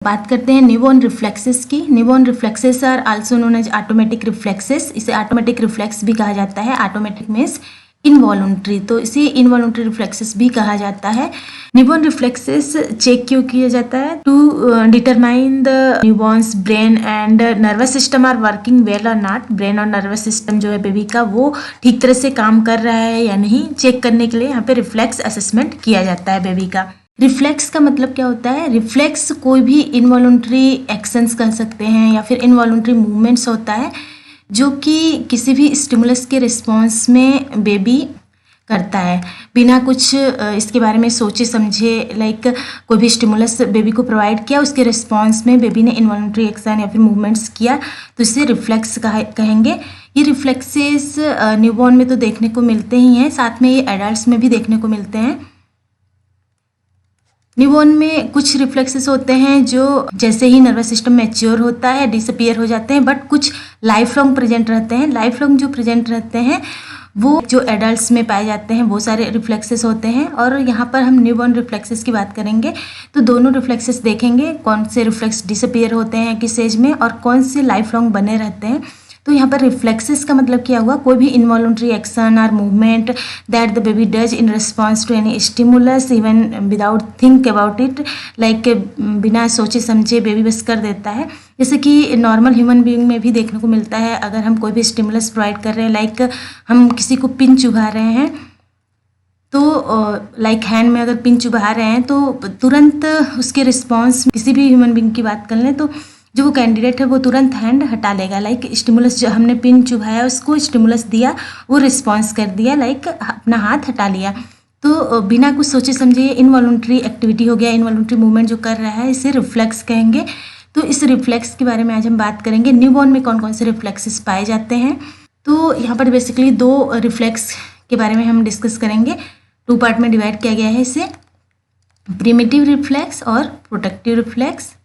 बात करते हैं न्यूबॉर्न रिफ्लेक्सेस की। Newborn reflexes are also known as automatic reflexes. इसे ऑटोमेटिक रिफ्लेक्स भी कहा जाता है। ऑटोमेटिक मीन्स इनवॉलुंटरी, तो इसे इनवॉलुंटरी रिफ्लेक्सेस भी कहा जाता है। न्यूबॉर्न रिफ्लेक्सेस चेक क्यों किया जाता है? To determine the newborn's brain and nervous system are working well और नॉट। ब्रेन और नर्वस सिस्टम जो है बेबी का वो ठीक तरह से काम कर रहा है या नहीं, चेक करने के लिए यहाँ पे रिफ्लेक्स असेसमेंट किया जाता है बेबी का। रिफ्लेक्स का मतलब क्या होता है? रिफ्लेक्स कोई भी इनवॉलुंटरी एक्शंस कर सकते हैं या फिर इनवॉलुंटरी मूवमेंट्स होता है जो कि किसी भी स्टिमुलस के रिस्पॉन्स में बेबी करता है बिना कुछ इसके बारे में सोचे समझे। लाइक कोई भी स्टिमुलस बेबी को प्रोवाइड किया, उसके रिस्पॉन्स में बेबी ने इनवॉलुंटरी एक्शन या फिर मूवमेंट्स किया, तो इसे रिफ्लेक्स कहेंगे। ये रिफ्लेक्सेस न्यूबॉर्न में तो देखने को मिलते ही हैं, साथ में ये एडल्ट्स में भी देखने को मिलते हैं। न्यूबॉर्न में कुछ रिफ्लेक्सेस होते हैं जो जैसे ही नर्वस सिस्टम मैच्योर होता है डिसअपियर हो जाते हैं, बट कुछ लाइफ लॉन्ग प्रेजेंट रहते हैं। लाइफ लॉन्ग जो प्रेजेंट रहते हैं वो जो एडल्ट्स में पाए जाते हैं वो सारे रिफ्लेक्सेस होते हैं। और यहाँ पर हम न्यूबॉर्न रिफ्लेक्सेस की बात करेंगे तो दोनों रिफ्लेक्सेस देखेंगे, कौन से रिफ्लेक्स डिसअपियर होते हैं किस एज में और कौन से लाइफ लॉन्ग बने रहते हैं। तो यहाँ पर रिफ्लेक्सेस का मतलब क्या हुआ? कोई भी इनवॉलुंटरी एक्शन और movement that the baby does in response to any stimulus even without think about it. Like बिना सोचे समझे बेबी बस कर देता है, जैसे कि नॉर्मल ह्यूमन बीइंग में भी देखने को मिलता है। अगर हम कोई भी स्टिमुलस प्रोवाइड कर रहे हैं, लाइक हम किसी को पिन चुभा रहे हैं तो लाइक हैंड में अगर पिन चुभा रहे हैं तो तुरंत उसके रिस्पॉन्स, किसी भी ह्यूमन बीइंग की बात कर लें तो जो वो कैंडिडेट है वो तुरंत हैंड हटा लेगा। लाइक स्टिमुलस जो हमने पिन चुभाया उसको स्टिमुलस दिया, वो रिस्पॉन्स कर दिया, लाइक अपना हाथ हटा लिया। तो बिना कुछ सोचे समझे इनवॉलुंटरी एक्टिविटी हो गया, इनवॉलुंटरी मूवमेंट जो कर रहा है इसे रिफ्लेक्स कहेंगे। तो इस रिफ्लेक्स के बारे में आज हम बात करेंगे। न्यूबॉर्न में कौन कौन से रिफ्लेक्सेस पाए जाते हैं, तो यहाँ पर बेसिकली दो रिफ्लेक्स के बारे में हम डिस्कस करेंगे। 2 पार्ट में डिवाइड किया गया है इसे, प्रिमिटिव रिफ्लेक्स और प्रोटेक्टिव रिफ्लेक्स।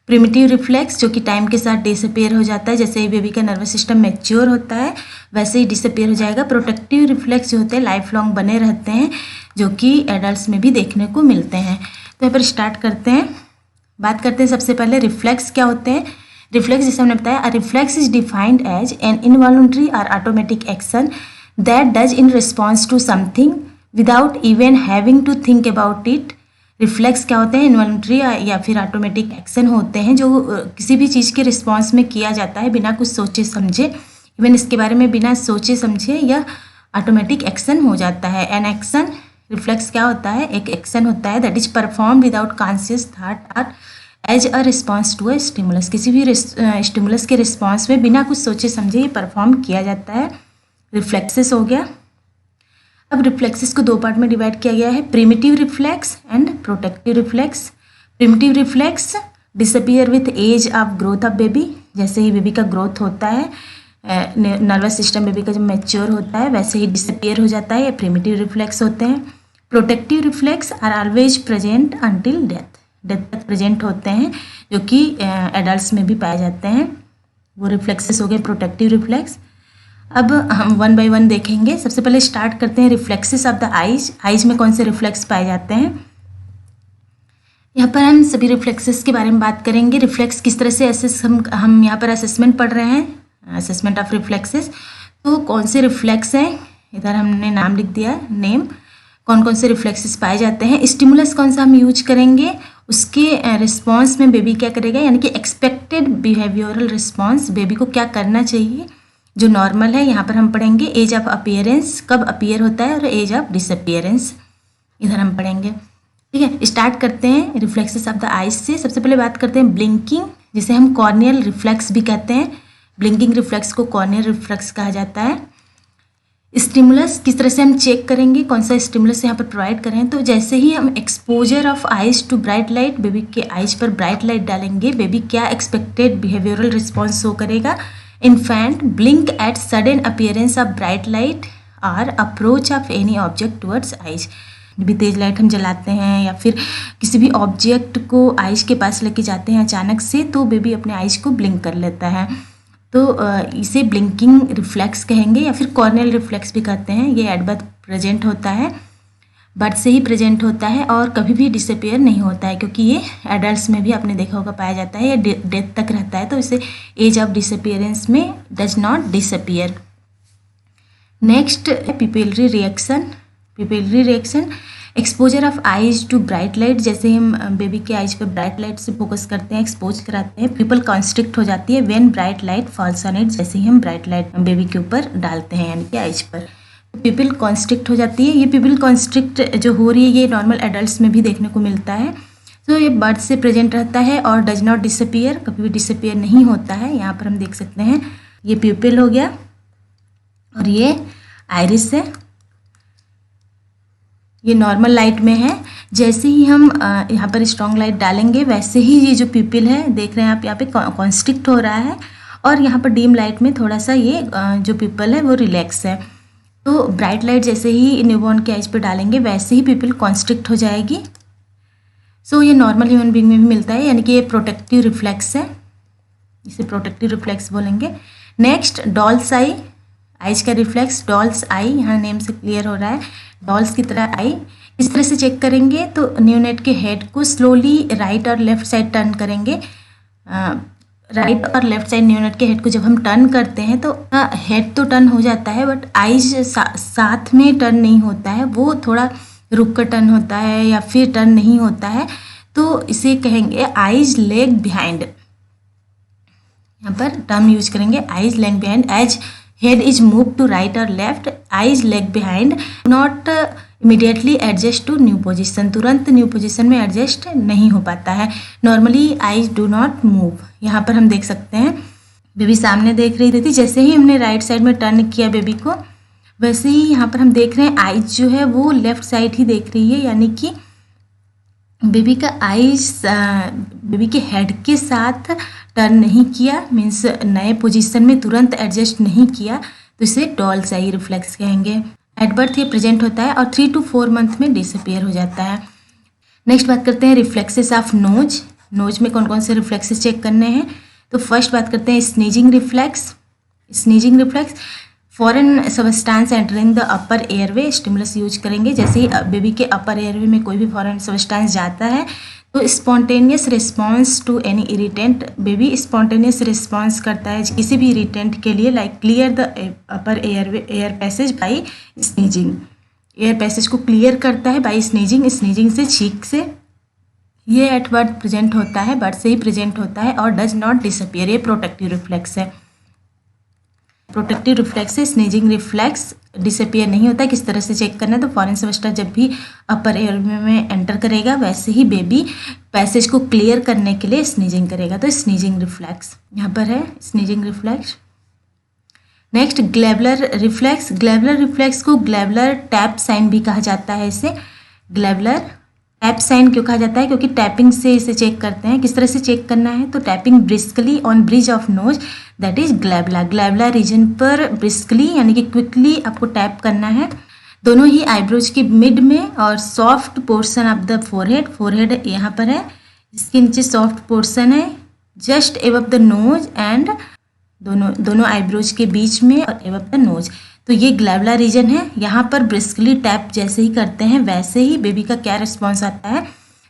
प्रिमिटिव रिफ्लेक्स जो कि टाइम के साथ डिसअपियर हो जाता है, जैसे ही बेबी का नर्वस सिस्टम मैच्योर होता है वैसे ही डिसअपियर हो जाएगा। प्रोटेक्टिव रिफ्लेक्स जो होते हैं लाइफ लॉन्ग बने रहते हैं, जो कि एडल्ट्स में भी देखने को मिलते हैं। तो यहाँ पर स्टार्ट करते हैं, बात करते हैं सबसे पहले रिफ्लेक्स क्या होते हैं। रिफ्लेक्स जैसे हमने बताया, reflex is defined as an involuntary और automatic action that does in response to something without even having to think about it. Reflex क्या होते हैं? इनवॉलुंटरी या फिर ऑटोमेटिक एक्शन होते हैं जो किसी भी चीज़ के रिस्पॉन्स में किया जाता है बिना कुछ सोचे समझे। इवन इसके बारे में बिना सोचे समझे यह ऑटोमेटिक एक्शन हो जाता है। एन एक्शन, रिफ्लेक्स क्या होता है? एक एक्शन होता है that is perform without conscious thought और as a response to a stimulus. किसी भी स्टिमुलस के रिस्पॉन्स में बिना कुछ सोचे समझे ये परफॉर्म किया जाता है, रिफ्लेक्सेस हो गया। अब रिफ्लेक्सेस को 2 पार्ट में डिवाइड किया गया है, primitive reflex and protective reflex. Primitive reflex disappear with age of growth of baby. जैसे ही बेबी का ग्रोथ होता है, नर्वस सिस्टम बेबी का जब मैच्योर होता है वैसे ही डिसअपियर हो जाता है, ये प्रिमिटिव रिफ्लेक्स होते हैं। Protective reflex are always present until death. Death तक प्रेजेंट होते हैं, जो कि एडल्ट्स में भी पाए जाते हैं। वो रिफ्लेक्सेस हो गए प्रोटेक्टिव रिफ्लेक्स। अब हम 1 बाय 1 देखेंगे। सबसे पहले स्टार्ट करते हैं reflexes of the eyes. Eyes में कौन से रिफ्लेक्स पाए जाते हैं, यहाँ पर हम सभी रिफ्लेक्सेस के बारे में बात करेंगे। रिफ्लेक्स किस तरह से हम यहाँ पर असेसमेंट पढ़ रहे हैं, असेसमेंट ऑफ रिफ्लेक्सेस। तो कौन से रिफ्लेक्स हैं, इधर हमने नाम लिख दिया, नेम, कौन कौन से रिफ्लेक्सेस पाए जाते हैं। स्टिमुलस कौन सा हम यूज करेंगे, उसके रिस्पॉन्स में बेबी क्या करेगा, यानी कि एक्सपेक्टेड बिहेवियरल रिस्पॉन्स, बेबी को क्या करना चाहिए जो नॉर्मल है। यहाँ पर हम पढ़ेंगे एज ऑफ अपीयरेंस, कब अपीयर होता है, और एज ऑफ डिसअपीयरेंस इधर हम पढ़ेंगे। ठीक है, स्टार्ट करते हैं रिफ्लेक्सेस ऑफ द आइज से। सबसे पहले बात करते हैं ब्लिंकिंग, जिसे हम कॉर्नियल रिफ्लेक्स भी कहते हैं। ब्लिंकिंग रिफ्लेक्स को कॉर्नियल रिफ्लेक्स कहा जाता है। स्टिमुलस किस तरह से हम चेक करेंगे, कौन सा स्टिमुलस यहाँ पर प्रोवाइड करें, तो जैसे ही हम exposure of eyes to bright light, baby के आइज पर ब्राइट लाइट डालेंगे, बेबी क्या एक्सपेक्टेड बिहेवियरल रिस्पॉन्स शो करेगा। Infant blink at sudden appearance of bright light or approach of any object towards eyes। भी तेज लाइट हम जलाते हैं या फिर किसी भी ऑब्जेक्ट को आइज के पास लेके जाते हैं अचानक से, तो बेबी अपने आइज को ब्लिंक कर लेता है, तो इसे ब्लिंकिंग रिफ्लेक्स कहेंगे या फिर कॉर्नियल रिफ्लेक्स भी कहते हैं। ये एट बर्थ प्रेजेंट होता है। बर्थ से ही प्रेजेंट होता है और कभी भी डिसअपियर नहीं होता है, क्योंकि ये एडल्ट्स में भी आपने देखा होगा पाया जाता है, ये डेथ तक रहता है, तो इसे एज ऑफ डिसअपियरेंस में does not disappear. Next pupillary reaction. Pupillary reaction exposure of eyes to bright light, जैसे हम बेबी के आइज पे ब्राइट लाइट से फोकस करते हैं, एक्सपोज कराते हैं, पिपल कॉन्स्ट्रिक्ट हो जाती है when bright light falls on it, जैसे ही हम ब्राइट लाइट बेबी के ऊपर डालते हैं यानी कि आइज पर, पिपल कॉन्स्ट्रिक्ट हो जाती है। ये पिपल कॉन्स्ट्रिक्ट जो हो रही है ये नॉर्मल एडल्ट्स में भी देखने को मिलता है। तो ये बर्थ से प्रेजेंट रहता है और डज नॉट डिसअपियर, कभी भी डिसअपियर नहीं होता है। यहाँ पर हम देख सकते हैं ये प्यूपिल हो गया और ये आइरिस है, ये नॉर्मल लाइट में है। जैसे ही हम यहाँ पर स्ट्रॉन्ग लाइट डालेंगे वैसे ही ये जो प्यूपिल है देख रहे हैं आप यहाँ पे कॉन्स्ट्रिक्ट हो रहा है, और यहाँ पर डीम लाइट में थोड़ा सा ये जो प्यूपिल है वो रिलैक्स है। तो ब्राइट लाइट जैसे ही न्यूबॉर्न के आइज पे डालेंगे वैसे ही प्यूपिल कॉन्स्ट्रिक्ट हो जाएगी। सो ये नॉर्मल ह्यूमन बीइंग में भी मिलता है, यानी कि ये प्रोटेक्टिव रिफ्लेक्स है, इसे प्रोटेक्टिव रिफ्लेक्स बोलेंगे। नेक्स्ट डॉल्स आई, आइज का रिफ्लेक्स डॉल्स आई, यहाँ नेम से क्लियर हो रहा है, डॉल्स की तरह आई। इस तरह से चेक करेंगे तो न्यूनेट के हेड को स्लोली राइट और लेफ्ट साइड टर्न करेंगे। राइट और लेफ्ट साइड न्यूनेट के हेड को जब हम टर्न करते हैं तो हेड तो टर्न हो जाता है बट आइज साथ में टर्न नहीं होता है, वो थोड़ा रुक कर टर्न होता है या फिर टर्न नहीं होता है, तो इसे कहेंगे आइज लेग बिहाइंड। यहाँ पर टर्म यूज करेंगे eyes leg behind, as head is move to right और left, eyes leg behind, not immediately adjust to new position, तुरंत न्यू पोजीशन में एडजस्ट नहीं हो पाता है। Normally eyes do not move. यहाँ पर हम देख सकते हैं बेबी सामने देख रही थी, जैसे ही हमने राइट साइड में टर्न किया बेबी को वैसे ही यहाँ पर हम देख रहे हैं आइज जो है वो लेफ्ट साइड ही देख रही है, यानी कि बेबी का आइज बेबी के हेड के साथ टर्न नहीं किया, मीन्स नए पोजीशन में तुरंत एडजस्ट नहीं किया, तो इसे डॉल्स आई रिफ्लेक्स कहेंगे। एट बर्थ ये प्रेजेंट होता है और 3 to 4 मंथ में डिसअपियर हो जाता है। नेक्स्ट बात करते हैं रिफ्लेक्सेस ऑफ नोज। नोज में कौन कौन से रिफ्लेक्सेस चेक करने हैं, तो फर्स्ट बात करते हैं sneezing reflex. Sneezing reflex foreign substance entering the upper airway, stimulus use करेंगे। जैसे ही बेबी के अपर एयरवे में कोई भी फॉरेन सबस्टांस जाता है तो spontaneous response to any irritant, baby spontaneous response करता है किसी भी इरिटेंट के लिए, like clear the upper airway air passage by sneezing, air passage को क्लियर करता है बाई स्नीजिंग, स्नीजिंग से छींक से। ये एट बर्थ प्रेजेंट होता है, बर्थ से ही प्रेजेंट होता है और डज नॉट डिसअपियर, ये प्रोटेक्टिव रिफ्लेक्स है। प्रोटेक्टिव रिफ्लेक्स से स्नीजिंग रिफ्लेक्स डिसअपियर नहीं होता है। किस तरह से चेक करना है, तो फॉरेन सबस्टांस जब भी अपर एयरवे में एंटर करेगा वैसे ही बेबी पैसेज को क्लियर करने के लिए स्नीजिंग करेगा, तो स्नीजिंग रिफ्लेक्स यहाँ पर है, sneezing reflex. Next glabellar reflex. Glabellar reflex को ग्लैबुलर टैप साइन भी कहा जाता है। इसे ग्लैबुलर टैप साइन क्यों कहा जाता है, क्योंकि टैपिंग से इसे चेक करते हैं। किस तरह से चेक करना है, तो tapping briskly on bridge of nose, that is glabella. Glabella region पर ब्रिस्कली यानी कि क्विकली आपको टैप करना है, दोनों ही आईब्रोज के मिड में और soft portion of the forehead, forehead यहाँ पर है, इसके नीचे सॉफ्ट पोर्शन है, just above the nose and दोनों आईब्रोज के बीच में और एबव द नोज, तो ये ग्लैबुला रीजन है। यहाँ पर ब्रिस्कली टैप जैसे ही करते हैं वैसे ही बेबी का क्या रिस्पॉन्स आता है,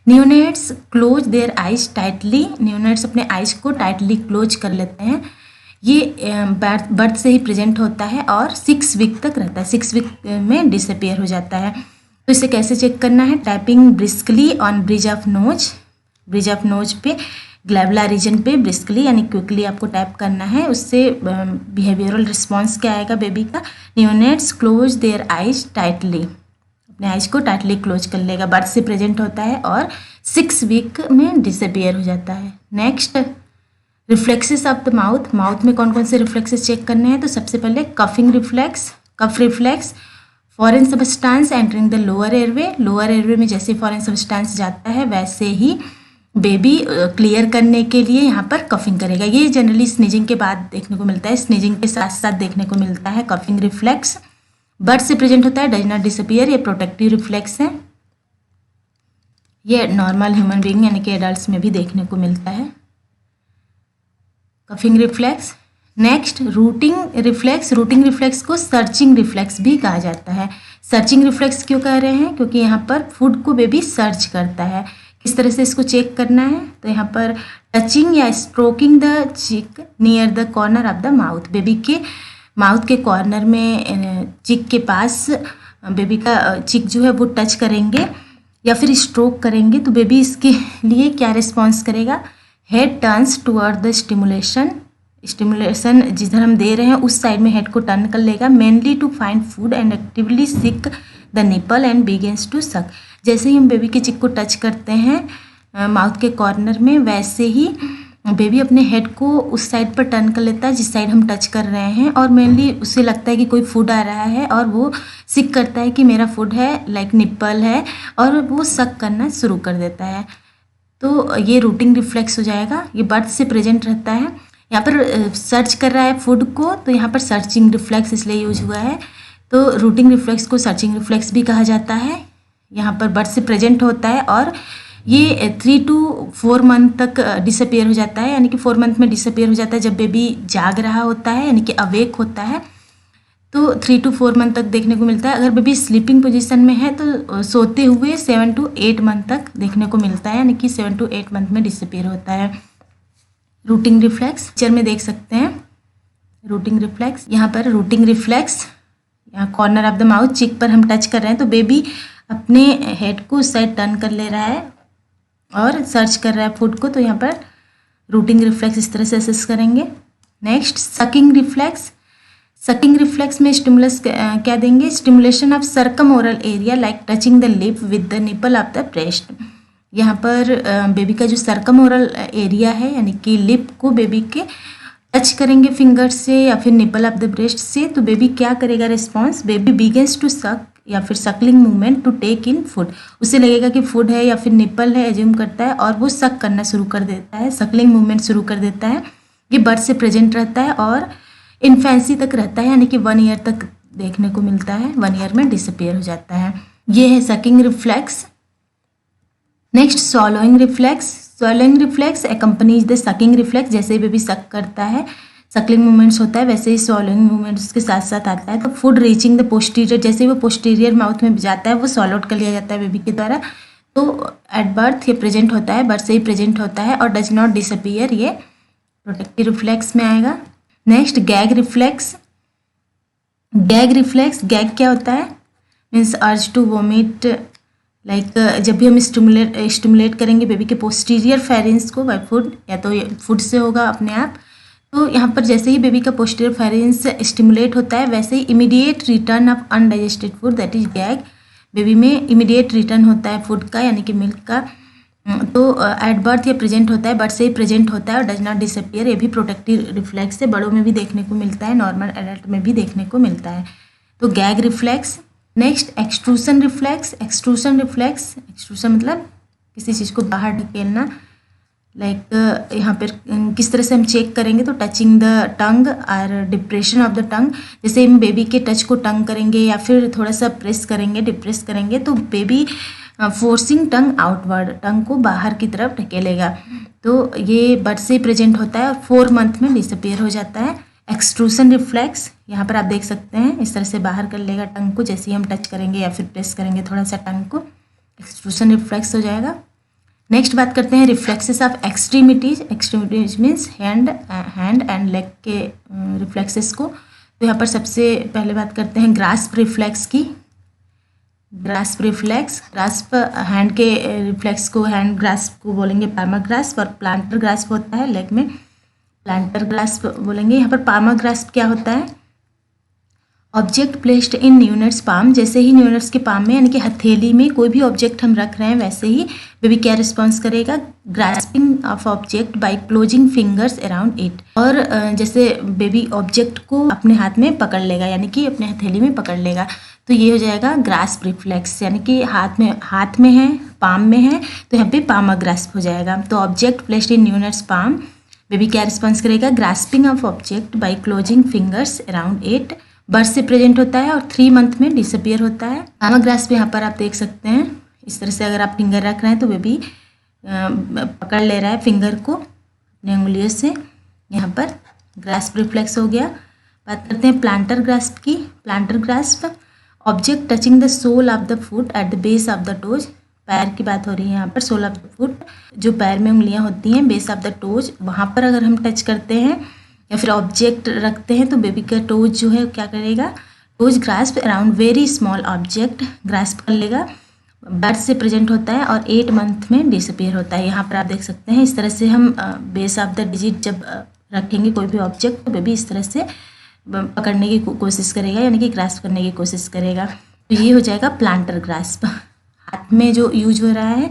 neonates close their eyes tightly, neonates अपने आइज को टाइटली क्लोज कर लेते हैं। ये बर्थ से ही प्रेजेंट होता है और 6 वीक तक रहता है, 6 वीक में डिसअपियर हो जाता है। तो इसे कैसे चेक करना है, tapping briskly on bridge of knows, bridge of knows पे ग्लैबुला रीजन पे ब्रिस्कली यानी क्विकली आपको टैप करना है, उससे बिहेवियरल रिस्पॉन्स क्या आएगा बेबी का, neonates close their eyes tightly, अपने आइज को टाइटली क्लोज कर लेगा। बर्थ से प्रेजेंट होता है और 6 वीक में डिसअपियर हो जाता है। Next reflexes of the mouth. Mouth में कौन कौन से रिफ्लेक्सेस चेक करने हैं, तो सबसे पहले coughing reflex, cough reflex, foreign substance entering the lower airway, lower airway में जैसे फॉरेन सबस्टांस जाता है वैसे ही बेबी क्लियर करने के लिए यहाँ पर कफिंग करेगा। ये जनरली स्नीजिंग के बाद देखने को मिलता है, स्नीजिंग के साथ साथ देखने को मिलता है कफिंग रिफ्लेक्स। बर्थ से प्रेजेंट होता है, डज नॉट डिसअपियर, ये प्रोटेक्टिव रिफ्लेक्स है। ये नॉर्मल ह्यूमन बीइंग यानी कि एडल्ट्स में भी देखने को मिलता है coughing reflex. Next routing reflex. Routing reflex को सर्चिंग रिफ्लेक्स भी कहा जाता है। सर्चिंग रिफ्लेक्स क्यों कह रहे हैं? क्योंकि यहाँ पर फूड को बेबी सर्च करता है। किस तरह से इसको चेक करना है? तो यहाँ पर टचिंग या स्ट्रोकिंग द चिक near the corner of the mouth. Baby के माउथ के कॉर्नर में चिक के पास बेबी का चिक जो है वो टच करेंगे या फिर स्ट्रोक करेंगे तो बेबी इसके लिए क्या रिस्पॉन्स करेगा? Head turns toward the stimulation. Stimulation जिधर हम दे रहे हैं उस साइड में हेड को टर्न कर लेगा। Mainly to find food and actively seek the nipple and begins to suck. जैसे ही हम बेबी के चिक को टच करते हैं माउथ के कॉर्नर में, वैसे ही बेबी अपने हेड को उस साइड पर टर्न कर लेता है जिस साइड हम टच कर रहे हैं, और मेनली उसे लगता है कि कोई फूड आ रहा है और वो सिक करता है कि मेरा फूड है, लाइक निप्पल है, और वो सक करना शुरू कर देता है। तो ये रूटिंग रिफ्लेक्स हो जाएगा। ये बर्थ से प्रेजेंट रहता है। यहाँ पर सर्च कर रहा है फूड को, तो यहाँ पर सर्चिंग रिफ्लेक्स इसलिए यूज हुआ है। तो रूटिंग रिफ्लेक्स को सर्चिंग रिफ्लेक्स भी कहा जाता है। यहाँ पर बर्थ से प्रेजेंट होता है और ये 3 to 4 मंथ तक डिसअपियर हो जाता है, यानी कि 4 मंथ में डिसअपियर हो जाता है जब बेबी जाग रहा होता है, यानी कि अवेक होता है। तो 3 to 4 मंथ तक देखने को मिलता है। अगर बेबी स्लीपिंग पोजीशन में है तो सोते हुए 7 to 8 मंथ तक देखने को मिलता है, यानी कि 7 to 8 मंथ में डिसअपियर होता है रूटिंग रिफ्लेक्स। पिक्चर में देख सकते हैं रूटिंग रिफ्लेक्स। यहाँ पर रूटिंग रिफ्लेक्स, यहाँ कॉर्नर ऑफ द माउथ चिक पर हम टच कर रहे हैं तो बेबी अपने हेड को उस साइड टर्न कर ले रहा है और सर्च कर रहा है फूड को। तो यहाँ पर रूटिंग रिफ्लेक्स इस तरह से असेस करेंगे। Next sucking reflex. Sucking reflex में स्टिमुलस क्या देंगे? Stimulation of circum oral area like touching the lip with the nipple of the breast. यहाँ पर बेबी का जो सर्कम ओरल एरिया है, यानी कि लिप को बेबी के टच करेंगे फिंगर से या फिर निपल ऑफ द ब्रेस्ट से, तो बेबी क्या करेगा response? Baby begins to suck या फिर sucking movement to take in food. उसे लगेगा कि फूड है या फिर निपल है, एज्यूम करता है और वो सक करना शुरू कर देता है, सकलिंग मूवमेंट शुरू कर देता है। ये बर्थ से प्रेजेंट रहता है और इन्फेंसी तक रहता है, यानी कि 1 ईयर तक देखने को मिलता है। 1 ईयर में डिसअपियर हो जाता है। ये है sucking reflex. Next swallowing reflex. Swallowing reflex accompanies the sucking reflex. जैसे ही बेबी सक करता है, सकलिंग मूवमेंट्स होता है, वैसे ही स्वॉलोइंग मूवमेंट्स के साथ साथ आता है। तो फूड रीचिंग द पोस्टीरियर, जैसे ही वो पोस्टीरियर माउथ में जाता है वो स्वॉलोड कर लिया जाता है बेबी के द्वारा। तो एट बर्थ ये प्रेजेंट होता है, बर्थ से ही प्रेजेंट होता है और डज नॉट डिसअपियर। ये प्रोटेक्टिव रिफ्लेक्स में आएगा। Next gag reflex. Gag reflex, gag क्या होता है? Means urge to vomit, like जब भी हम स्टिमुलेट करेंगे बेबी के पोस्टीरियर फेरेंस को बाय फूड, या तो फूड से होगा अपने आप। तो यहाँ पर जैसे ही बेबी का पोस्टीरियर फेरेंस स्टिमुलेट होता है, वैसे ही immediate return of undigested food, that is gag. Baby में इमीडिएट रिटर्न होता है फूड का, यानी कि मिल्क का। तो एट बर्थ ये प्रेजेंट होता है, बर्थ से ही प्रेजेंट होता है और डज नॉट डिसअपियर। ये भी प्रोटेक्टिव रिफ्लेक्स है, बड़ों में भी देखने को मिलता है, नॉर्मल एडल्ट में भी देखने को मिलता है। तो gag reflex. Next extrusion reflex. Extrusion reflex, extrusion मतलब किसी चीज़ को बाहर ढकेलना। लाइक यहाँ पर किस तरह से हम चेक करेंगे? तो टचिंग द टंग और डिप्रेशन ऑफ द टंग। जैसे हम बेबी के टच को टंग करेंगे या फिर थोड़ा सा प्रेस करेंगे, डिप्रेस करेंगे, तो बेबी फोर्सिंग टंग आउटवर्ड, टंग को बाहर की तरफ ढकेलेगा। तो ये बर्थ से प्रेजेंट होता है और 4 मंथ में डिसअपियर हो जाता है। एक्सट्रूसन रिफ्लेक्स, यहाँ पर आप देख सकते हैं इस तरह से बाहर कर लेगा टंग को, जैसे ही हम टच करेंगे या फिर प्रेस करेंगे थोड़ा सा टंग को, एक्सट्रूसन रिफ्लेक्स हो जाएगा। नेक्स्ट बात करते हैं reflexes of extremities. Extremities means hand and leg के रिफ्लेक्सेस को। तो यहाँ पर सबसे पहले बात करते हैं ग्रास्प रिफ्लेक्स की। ग्रास्प रिफ्लेक्स, ग्रास्प हैंड के रिफ्लेक्स को, हैंड ग्रास्प को बोलेंगे पामा ग्रास्प, और प्लांटर ग्रास्प होता है लेग में, प्लांटर ग्रास्प बोलेंगे। यहाँ पर पामा ग्रास्प क्या होता है? Object placed in neonate's palm. जैसे ही न्यूनट्स के पाम में, यानी कि हथेली में कोई भी ऑब्जेक्ट हम रख रहे हैं, वैसे ही बेबी क्या रिस्पॉन्स करेगा? Grasping of object by closing fingers around it. और जैसे बेबी ऑब्जेक्ट को अपने हाथ में पकड़ लेगा, यानी कि अपने हथेली में पकड़ लेगा, तो ये हो जाएगा ग्रास्प रिफ्लेक्स। यानी कि हाथ में है, पाम में है, तो यहाँ पे पामा ग्रास्प हो जाएगा। तो object placed in neonate's palm, baby क्या रिस्पॉन्स करेगा? Grasping of object by closing fingers around it. Birth से प्रेजेंट होता है और 3 मंथ में डिसअपियर होता है। पामा ग्रास्प यहाँ पर आप देख सकते हैं इस तरह से, अगर आप फिंगर रख रहे हैं तो बेबी पकड़ ले रहा है फिंगर को अपने उंगलियों से यहाँ पर। ग्रास्प रिफ्लेक्स हो गया। बात करते हैं प्लांटर ग्रास्प की। Plantar grasp, object touching the sole of the foot at the base of the toes. पैर की बात हो रही है यहाँ पर, सोल ऑफ द फुट, जो पैर में उंगलियाँ होती हैं, बेस ऑफ द टोज, वहाँ पर अगर हम टच करते हैं या फिर ऑब्जेक्ट रखते हैं तो बेबी का टोज जो है क्या करेगा, toes grasp around very small object, grasp कर लेगा। बर्थ से प्रेजेंट होता है और 8 मंथ में डिसअपीयर होता है। यहाँ पर आप देख सकते हैं, इस तरह से हम बेस ऑफ द डिजिट जब रखेंगे कोई भी ऑब्जेक्ट तो बेबी इस तरह से पकड़ने की कोशिश करेगा, यानी कि ग्रास्प करने की कोशिश करेगा। तो ये हो जाएगा प्लांटर ग्रास्प। हाथ में जो यूज हो रहा है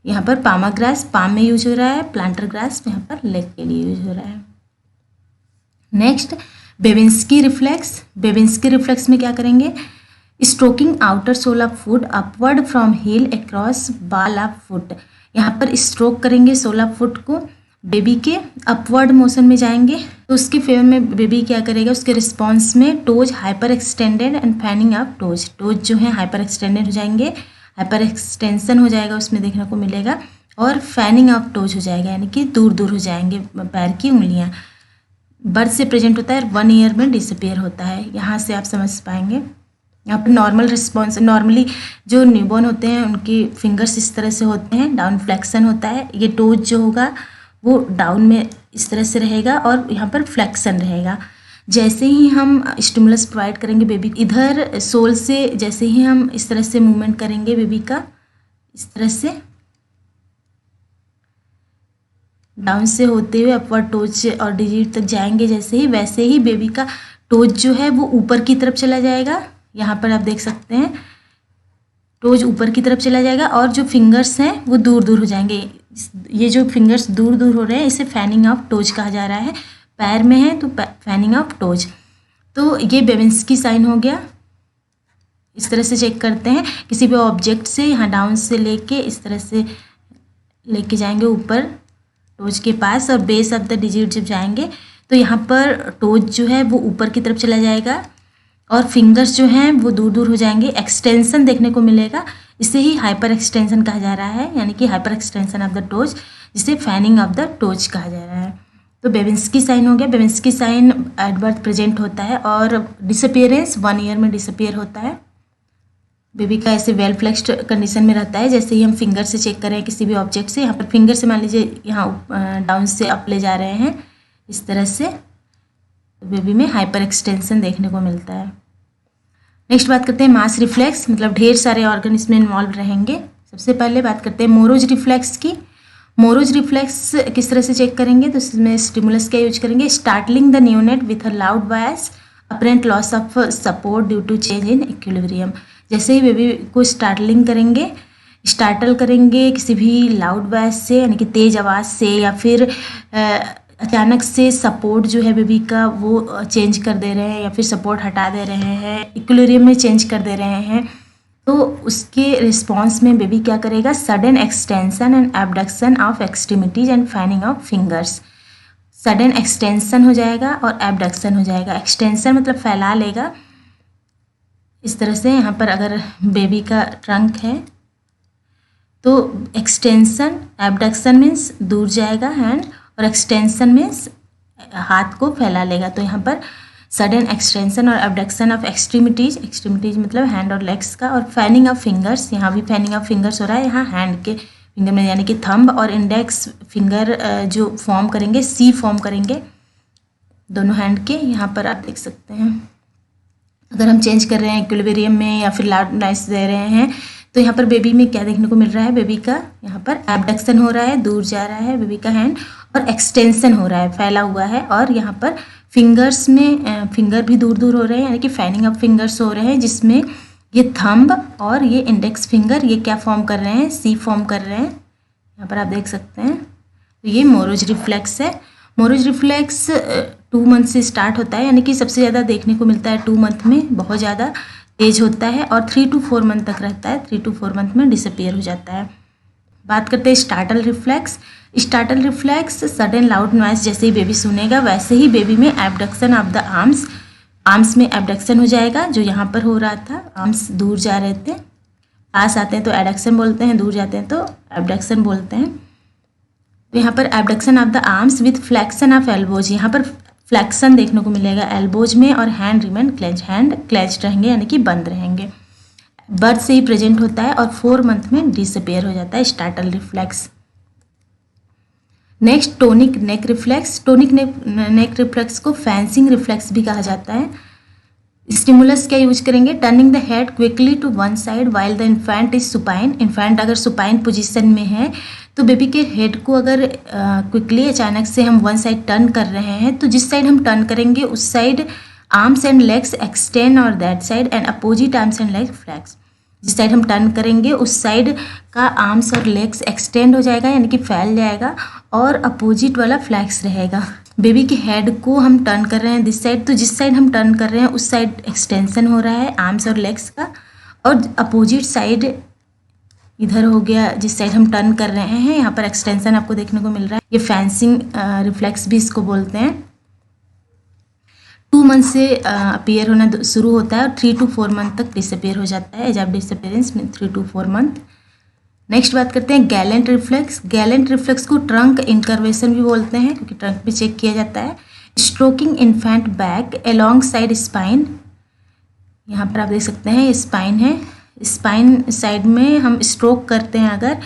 यहाँ पर पामा ग्रास्प, पाम में यूज हो रहा है। प्लांटर ग्रास्प यहाँ पर लेग के लिए यूज हो रहा है। Next Babinski reflex. Babinski reflex में क्या करेंगे, stroking outer sole of foot upward from heel across ball of foot. यहाँ पर स्ट्रोक करेंगे सोल ऑफ फुट को, बेबी के अपवर्ड मोशन में जाएंगे तो उसके फेवर में बेबी क्या करेगा, उसके रिस्पॉन्स में toes hyper extended and fanning of toes. Toes जो है हाइपर एक्सटेंडेड हो जाएंगे, हाइपर एक्सटेंशन हो जाएगा उसमें देखने को मिलेगा, और फैनिंग ऑफ टोज हो जाएगा, यानी कि दूर दूर हो जाएंगे पैर की उंगलियाँ। बर्थ से प्रेजेंट होता है, 1 ईयर में डिसअपीयर होता है। यहाँ से आप समझ पाएंगे। यहाँ पर नॉर्मल रिस्पॉन्स, नॉर्मली जो न्यूबॉर्न होते हैं उनकी फिंगर्स इस तरह से होते हैं, डाउन फ्लेक्शन होता है। ये टोज जो होगा वो डाउन में इस तरह से रहेगा और यहाँ पर फ्लेक्शन रहेगा। जैसे ही हम स्टिमुलस प्रोवाइड करेंगे बेबी, इधर सोल से जैसे ही हम इस तरह से मूवमेंट करेंगे बेबी का, इस तरह से डाउन से होते हुए अपवर्ड टोज और डिजिट तक जाएंगे, जैसे ही वैसे ही बेबी का टोज जो है वो ऊपर की तरफ चला जाएगा। यहाँ पर आप देख सकते हैं टोज ऊपर की तरफ चला जाएगा और जो फिंगर्स हैं वो दूर दूर हो जाएंगे। ये जो फिंगर्स दूर दूर हो रहे हैं इसे फैनिंग ऑफ टोज कहा जा रहा है। पैर में है तो फैनिंग ऑफ टोज। तो ये बेबिंस्की साइन हो गया। इस तरह से चेक करते हैं, किसी भी ऑब्जेक्ट से यहाँ डाउन से लेके इस तरह से लेके जाएंगे ऊपर टोज के पास, और बेस ऑफ द डिजिट जब जाएंगे तो यहाँ पर टोज जो है वो ऊपर की तरफ चला जाएगा और फिंगर्स जो हैं वो दूर दूर हो जाएंगे, एक्सटेंशन देखने को मिलेगा। इसे ही हाइपर एक्सटेंशन कहा जा रहा है, यानी कि hyperextension of the toes, जिसे फैनिंग ऑफ द टोज कहा जा रहा है। तो बेबिंस्की साइन हो गया। Babinski sign at birth present होता है और डिसअपीयरेंस 1 ईयर में डिसअपीयर होता है। बेबी का ऐसे वेल फ्लेक्स्ड कंडीशन में रहता है। जैसे ही हम फिंगर से चेक करें किसी भी ऑब्जेक्ट से, यहाँ पर फिंगर से मान लीजिए यहाँ डाउन से अप ले जा रहे हैं इस तरह से, बेबी में हाइपर एक्सटेंशन देखने को मिलता है। नेक्स्ट बात करते हैं मास रिफ्लेक्स, मतलब ढेर सारे ऑर्गन इसमें इन्वॉल्व रहेंगे। सबसे पहले बात करते हैं मोरोज रिफ्लेक्स की। मोरोज रिफ्लेक्स किस तरह से चेक करेंगे, तो इसमें स्टिमुलस का यूज करेंगे। Startling the neonate with a loud voice, apparent loss of support due to change in equilibrium. जैसे ही बेबी को स्टार्टलिंग करेंगे, स्टार्टल करेंगे किसी भी लाउड वॉइस से, यानी कि तेज़ आवाज़ से, या फिर अचानक से सपोर्ट जो है बेबी का वो चेंज कर दे रहे हैं या फिर सपोर्ट हटा दे रहे हैं, इक्विलिब्रियम में चेंज कर दे रहे हैं, तो उसके रिस्पॉन्स में बेबी क्या करेगा, sudden extension and abduction of extremities and fanning of fingers. Sudden extension हो जाएगा और एबडक्शन हो जाएगा। एक्सटेंशन मतलब फैला लेगा इस तरह से। यहाँ पर अगर बेबी का ट्रंक है तो एक्सटेंशन, एबडक्शन मीन्स दूर जाएगा हैंड, और एक्सटेंशन मीन्स हाथ को फैला लेगा। तो यहाँ पर सडन एक्सटेंशन और एबडक्शन ऑफ एक्सट्रीमिटीज, एक्सट्रीमिटीज मतलब हैंड और लेग्स का, और फैनिंग ऑफ फिंगर्स, यहाँ भी फैनिंग ऑफ फिंगर्स हो रहा है। यहाँ हैंड के फिंगर में यानी कि थंब और इंडेक्स फिंगर जो फॉर्म करेंगे, सी फॉर्म करेंगे दोनों हैंड के। यहाँ पर आप देख सकते हैं अगर हम चेंज कर रहे हैं इक्विलिब्रियम में या फिर लाउड नॉइस दे रहे हैं तो यहाँ पर बेबी में क्या देखने को मिल रहा है, बेबी का यहाँ पर एबडक्शन हो रहा है, दूर जा रहा है बेबी का हैंड, और एक्सटेंशन हो रहा है, फैला हुआ है। और यहाँ पर फिंगर्स में फिंगर भी दूर दूर हो रहे हैं, यानी कि फैनिंग ऑफ फिंगर्स हो रहे हैं, जिसमें ये थंब और ये इंडेक्स फिंगर ये क्या फॉर्म कर रहे हैं, सी फॉर्म कर रहे हैं। यहाँ पर आप देख सकते हैं। तो ये मोरोज रिफ्लेक्स है। मोरोज रिफ्लेक्स 2 मंथ से स्टार्ट होता है, यानी कि सबसे ज़्यादा देखने को मिलता है 2 मंथ में, बहुत ज़्यादा तेज होता है, और 3 to 4 मंथ तक रहता है। 3 to 4 मंथ में डिसअपीयर हो जाता है। बात करते हैं startle reflex. Startle reflex sudden loud noise जैसे ही बेबी सुनेगा वैसे ही बेबी में abduction of the arms, arms में एबडक्शन हो जाएगा, जो यहाँ पर हो रहा था। आर्म्स दूर जा रहे थे, पास आते हैं तो एडक्शन बोलते हैं, दूर जाते हैं तो एबडक्शन बोलते हैं। तो यहाँ पर abduction of the arms with flexion of elbows, यहाँ पर फ्लैक्सन देखने को मिलेगा एल्बोज में, और hand remain clench, hand clench रहेंगे यानी कि बंद रहेंगे। बर्थ से ही प्रेजेंट होता है और 4 मंथ में डिसअपियर हो जाता है startle reflex. Next tonic neck reflex. Tonic neck reflex को फैंसिंग रिफ्लेक्स भी कहा जाता है। स्टिमुलस क्या यूज करेंगे, turning the head quickly to one side while the infant is supine. Infant अगर सुपाइन पोजीशन में है तो बेबी के हेड को अगर क्विकली अचानक से हम वन साइड टर्न कर रहे हैं तो जिस साइड हम टर्न करेंगे उस side arms and legs extend और that side and opposite arms and leg flex. जिस साइड हम टर्न करेंगे उस साइड का आर्म्स और लेग्स एक्सटेंड हो जाएगा यानी कि फैल जाएगा, और अपोजिट वाला फ्लैक्स रहेगा। बेबी के हेड को हम टर्न कर रहे हैं दिस साइड, तो जिस साइड हम टर्न कर रहे हैं उस साइड एक्सटेंशन हो रहा है आर्म्स और लेग्स का, और अपोजिट साइड इधर हो गया जिस साइड हम टर्न कर रहे हैं, यहाँ पर एक्सटेंशन आपको देखने को मिल रहा है। ये फैंसिंग रिफ्लेक्स भी इसको बोलते हैं। 2 मंथ से अपीयर होना शुरू होता है और 3 to 4 मंथ तक डिसअपियर हो जाता है। एज ऑफ डिसअपियरेंस में 3 to 4 मंथ। नेक्स्ट बात करते हैं गैलेंट रिफ्लेक्स। गैलेंट रिफ्लेक्स को ट्रंक इनकर्वेशन भी बोलते हैं क्योंकि ट्रंक भी चेक किया जाता है। Stroking infant back along side spine, यहाँ पर आप देख सकते हैं ये स्पाइन है, स्पाइन साइड में हम स्ट्रोक करते हैं, अगर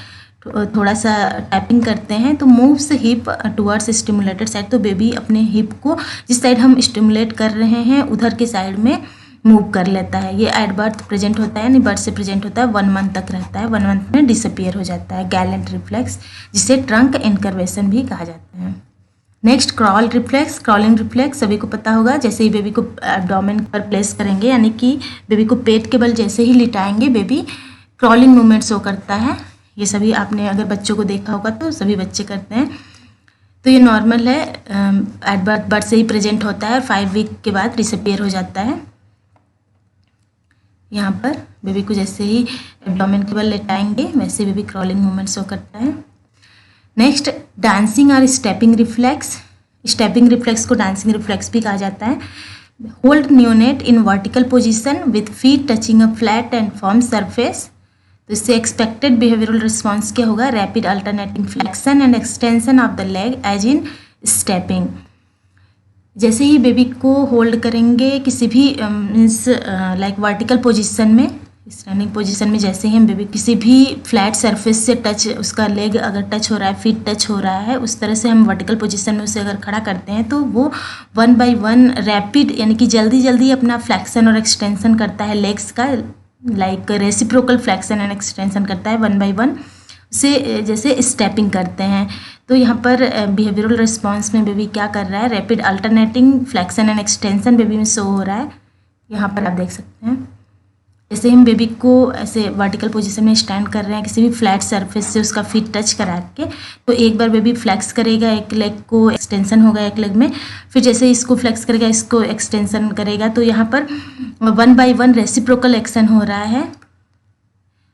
थोड़ा सा टैपिंग करते हैं तो moves hip towards stimulated side, तो बेबी अपने हिप को जिस साइड हम स्टिमुलेट कर रहे हैं उधर के साइड में मूव कर लेता है। ये एट बर्थ प्रेजेंट होता है यानी बर्थ से प्रेजेंट होता है, 1 मंथ तक रहता है, 1 मंथ में डिसअपियर हो जाता है गैलेंट रिफ्लेक्स, जिसे ट्रंक इनकर्वेशन भी कहा जाता है। Next crawl reflex. Crawling reflex सभी को पता होगा, जैसे ही बेबी को एब्डोमेन पर प्लेस करेंगे यानी कि बेबी को पेट के बल जैसे ही लिटाएंगे बेबी क्रॉलिंग मूवमेंट शो करता है। ये सभी आपने अगर बच्चों को देखा होगा तो सभी बच्चे करते हैं, तो ये नॉर्मल है, एट बर्थ से ही प्रेजेंट होता है, 5 वीक के बाद डिसअपियर हो जाता है। यहाँ पर बेबी को जैसे ही एब्डोमेन के बल लेटाएंगे वैसे बेबी क्रॉलिंग मूवमेंट शो करता है। नेक्स्ट डांसिंग और स्टेपिंग रिफ्लेक्स। स्टेपिंग रिफ्लेक्स को डांसिंग रिफ्लेक्स भी कहा जाता है। Hold neonate in vertical position with feet touching a flat and firm surface, तो इससे एक्सपेक्टेड बिहेवियरल रिस्पॉन्स क्या होगा, rapid alternating flexion and extension of the leg as in stepping. जैसे ही बेबी को होल्ड करेंगे किसी भी मीन्स लाइक वर्टिकल पोजीशन में, स्टैंडिंग पोजीशन में, जैसे ही हम बेबी किसी भी फ्लैट सरफेस से टच, उसका लेग अगर टच हो रहा है, फीट टच हो रहा है, उस तरह से हम वर्टिकल पोजीशन में उसे अगर खड़ा करते हैं तो वो 1 by 1 रैपिड यानी कि जल्दी जल्दी अपना फ्लैक्शन और एक्सटेंशन करता है लेग्स का, like reciprocal flexion and extension करता है 1 by 1 से, जैसे स्टेपिंग करते हैं। तो यहाँ पर बिहेवियरल रिस्पॉन्स में बेबी क्या कर रहा है, rapid alternating flexion and extension baby में शो हो रहा है। यहाँ पर आप देख सकते हैं जैसे हम बेबी को ऐसे वर्टिकल पोजीशन में स्टैंड कर रहे हैं किसी भी फ्लैट सरफेस से उसका फीट टच करा के, तो एक बार बेबी फ्लैक्स करेगा, एक लेग को एक्सटेंशन होगा एक लेग में, फिर जैसे इसको फ्लैक्स करेगा इसको एक्सटेंशन करेगा, तो यहाँ पर 1 by 1 रेसिप्रोकल एक्शन हो रहा है,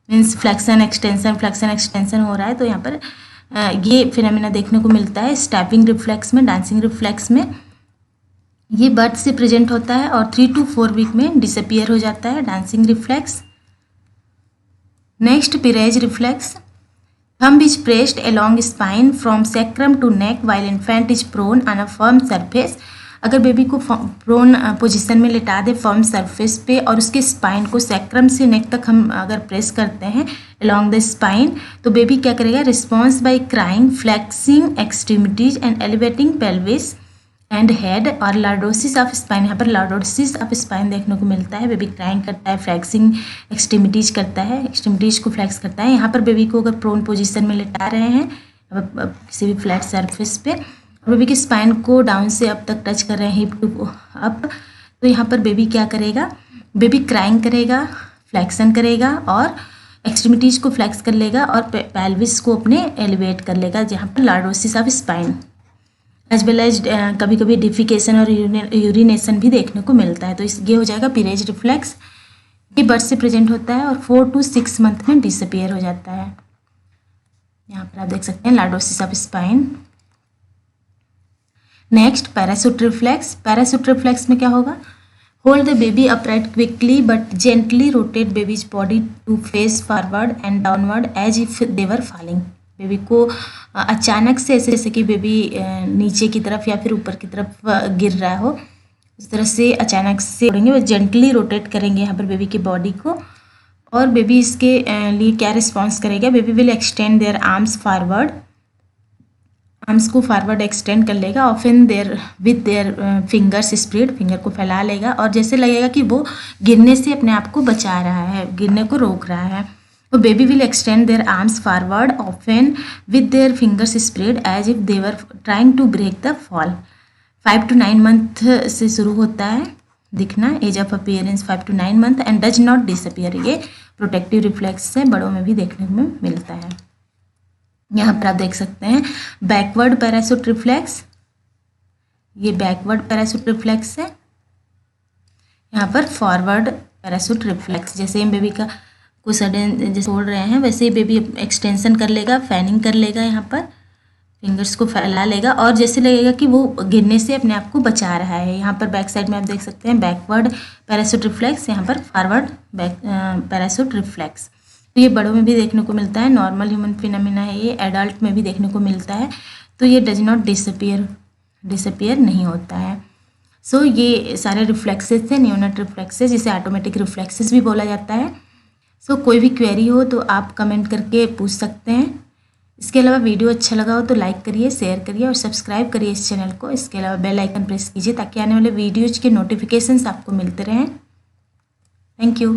मीन्स फ्लैक्शन एक्सटेंशन हो रहा है। तो यहाँ पर ये फिनोमेना देखने को मिलता है स्टेपिंग रिफ्लेक्स में, डांसिंग रिफ्लेक्स में। ये बर्थ से प्रेजेंट होता है और 3 to 4 वीक में डिसअपियर हो जाता है dancing reflex. Next Perez reflex. Thumb is pressed along spine from sacrum to neck while infant is prone on a firm surface. अगर बेबी को प्रोन पोजीशन में लेटा दे फर्म सरफेस पे और उसके स्पाइन को सैक्रम से नेक तक हम अगर प्रेस करते हैं अलोंग द स्पाइन, तो बेबी क्या करेगा, response by crying, flexing extremities and elevating pelvis and head और लॉर्डोसिस ऑफ स्पाइन। यहाँ पर लॉर्डोसिस ऑफ स्पाइन देखने को मिलता है, बेबी क्राइंग करता है, फ्लेक्सिंग एक्सट्रीमिटीज करता है, एक्सट्रीमिटीज को फ्लेक्स करता है। यहाँ पर बेबी को अगर प्रोन पोजीशन में लेटा रहे हैं किसी भी फ्लैट सरफेस पे, बेबी की स्पाइन को डाउन से अप तक टच कर रहे हैं, हिप टू अप, तो यहाँ पर बेबी क्या करेगा, बेबी क्राइंग करेगा, फ्लेक्शन करेगा और एक्सट्रीमिटीज को फ्लेक्स कर लेगा और पेल्विस को अपने एलिवेट कर लेगा, जहाँ पर lordosis of spine as well as कभी कभी डिफिकेशन और यूरिनेशन भी देखने को मिलता है। तो ये हो जाएगा पिरेज रिफ्लेक्स। ये बर्थ से प्रेजेंट होता है और 4 to 6 मंथ में डिसअपियर हो जाता है। यहाँ पर आप देख सकते हैं lordosis of spine. Next parachute reflex. Parachute reflex में क्या होगा, hold the baby upright quickly but gently rotate baby's body to face forward and downward as if they were falling. Baby को अचानक से ऐसे जैसे कि बेबी नीचे की तरफ या फिर ऊपर की तरफ गिर रहा हो, उस तरह से अचानक से करेंगे, वो जेंटली रोटेट करेंगे यहाँ पर बेबी की बॉडी को। और बेबी इसके लिए क्या रिस्पॉन्स करेगा, baby will extend their arms forward, arms को फॉरवर्ड एक्सटेंड कर लेगा, often their with their fingers spread, finger को फैला लेगा और जैसे लगेगा कि वो गिरने से अपने आप को बचा रहा है, गिरने को रोक रहा है। तो baby will extend their arms forward often with their fingers spread as if they were trying to break the fall. 5 to 9 month से शुरू होता है दिखना, age of appearance 5 to 9 month and does not disappear. ये protective reflex से बड़ों में भी देखने में मिलता है। यहाँ पर आप देख सकते हैं बैकवर्ड पैराशूट रिफ्लेक्स, ये बैकवर्ड पैराशूट रिफ्लेक्स है। यहाँ पर फॉरवर्ड पैराशूट रिफ्लेक्स, जैसे ही बेबी का को सडन जैसे छोड़ रहे हैं वैसे ही बेबी एक्सटेंशन कर लेगा, फैनिंग कर लेगा, यहाँ पर फिंगर्स को फैला लेगा और जैसे लगेगा कि वो गिरने से अपने आप को बचा रहा है। यहाँ पर बैक साइड में आप देख सकते हैं बैकवर्ड पैराशूट रिफ्लेक्स, यहाँ पर फॉरवर्ड पैराशूट रिफ्लेक्स। तो ये बड़ों में भी देखने को मिलता है, नॉर्मल ह्यूमन फिनोमिना है, ये एडल्ट में भी देखने को मिलता है। तो ये डज नॉट डिसअपियर नहीं होता है। सो ये सारे रिफ्लेक्सेस थे, नियोनेट रिफ्लेक्सेस, जिसे ऑटोमेटिक रिफ्लेक्सेस भी बोला जाता है। सो कोई भी क्वेरी हो तो आप कमेंट करके पूछ सकते हैं। इसके अलावा वीडियो अच्छा लगा हो तो लाइक करिए, शेयर करिए और सब्सक्राइब करिए इस चैनल को। इसके अलावा बेल आइकन प्रेस कीजिए ताकि आने वाले वीडियोज़ के नोटिफिकेशंस आपको मिलते रहें। Thank you.